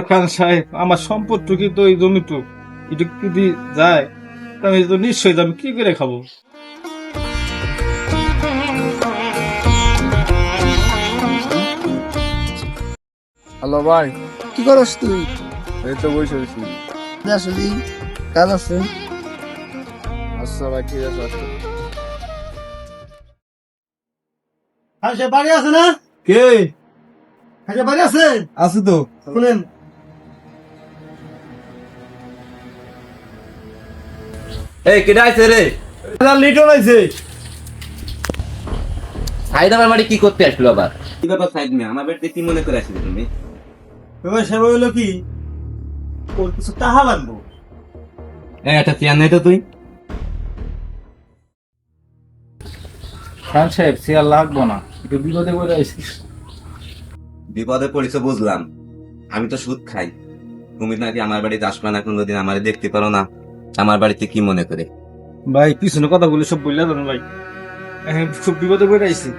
খান সাহেব, আমার সম্পদটুকু তো এই জমিটুক, এটুকু যদি যায় আমি তো নিশ্চয়ই আমি কি করে খাবো? হ্যালো ভাই, কি করস তুই? এই তো বসে আছি। আসলে কাজ আছে। আচ্ছা ভাই, ঠিক আছে। আচ্ছা সে বাড়ি আছে না? কে সে বাড়ি আছে? আছে তো? শুনেন, এই কেডা আইছে রে? লিটন আইছে। সাইদ আমার বাড়ি কি করতে আসলো আবার? কি ব্যাপার সাইদ মিয়া, আমার বাড়িতে কি মনে করে আসলে তুমি? এবার সে বললো কি ওর কিছু টাকা লাগবো। এই একটা চেয়ার নেই তো তুই? খান সাহেব, চেয়ার লাগবো না, একটু বিপদে পড়ে আইছিস। বিপদে পড়েছো বুঝলাম, আমি তো সুদ খাই। তুমি নাকি আমার বাড়িতে আসবে না, কোনোদিন আমার দেখতে পারো না, আমার বাড়িতে কি মনে করে? ভাই পিছনে কথা বলে সব বললে ধরুন ভাই, এখন খুব বিপদে পড়ে আইছি।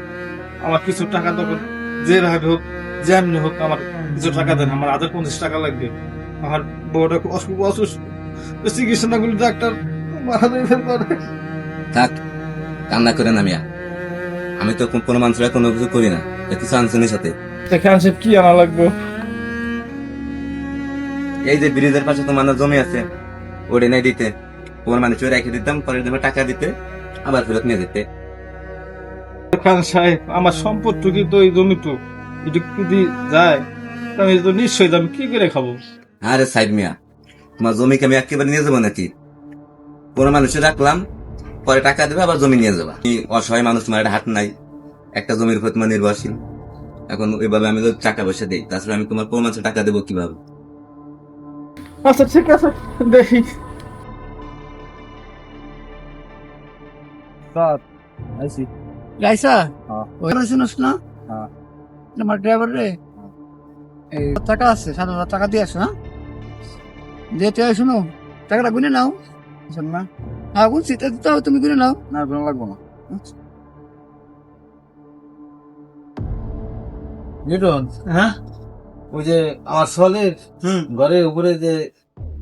আমার কিছু টাকা তখন যে ভাবে হোক, যেমনি হোক আমার কিছু টাকা দেন। আমার 50 টাকা লাগবে। আমার বউটা খুব অসুস্থ, চিকিৎসা না করলে ডাক্তার মারা যাবে পরে। থাক, কান্না করে না মিয়া, আমি তো কোনো মানুষের কোনো কিছু করি না, কিছু আনছুনির সাথে। খান সাহেব কি আনা লাগবো? এই যে ব্রিজের পাশে তোমার জমি আছে, ওরে নাই দিতে, তোমার মানুষ রেখে দিতাম, পরে দেবে টাকা দিতে, আবার ফেরত নিয়ে যেতে। খান সাহেব, আমার সম্পদটুকু তো এই জমিটুক, এটুকু যদি যায় আমি তো নিশ্চয়ই আমি কি করে খাবো? আরে সাইদ মিয়া, তোমার জমিকে আমি একেবারে নিয়ে যাবো নাকি? কোনো মানুষের রাখলাম, পরে টাকা দেবে, আবার জমি নিয়ে যাবা। অসহায় মানুষ, তোমার একটা হাত নাই, একটা জমির উপর তোমার নির্ভরশীল। এখন ওইভাবে আমি তো টাকা পয়সা দিই, তাছাড়া আমি তোমার কোনো মানুষের টাকা দেবো কিভাবে? আচ্ছা ঠিক আছে, দেখি। আইছি। গাইসা হ্যাঁ। ওই শুনস না? হ্যাঁ। আমার ড্রাইভার রে এই টাকা আছে, 7,000 টাকা দিয়ে আসো। হ্যাঁ, দিয়ে তুই শুনো, টাকাটা গুনে নাও। শোন না, হ্যাঁ গুনছি, তো তুমি গুনে নাও। না, কোনো লাগবো না। লিটন, হ্যাঁ, ওই যে আমার সলের হুম, ঘরের উপরে যে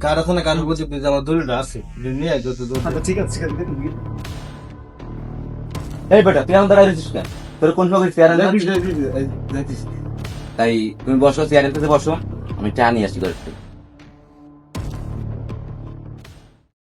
কার আছে না, কার উপর যে আমার দড়িটা আছে, এটা নিয়ে আয় যত দূর। আচ্ছা ঠিক আছে ঠিক আছে। এই বেটা, তুই আমার দাঁড়ায় রয়েছিস কেন? তোর কোন সময় চেয়ার যাইতিস। তাই তুমি বসো, চেয়ারের কাছে বসো, আমি চা নিয়ে আসি ঘর থেকে।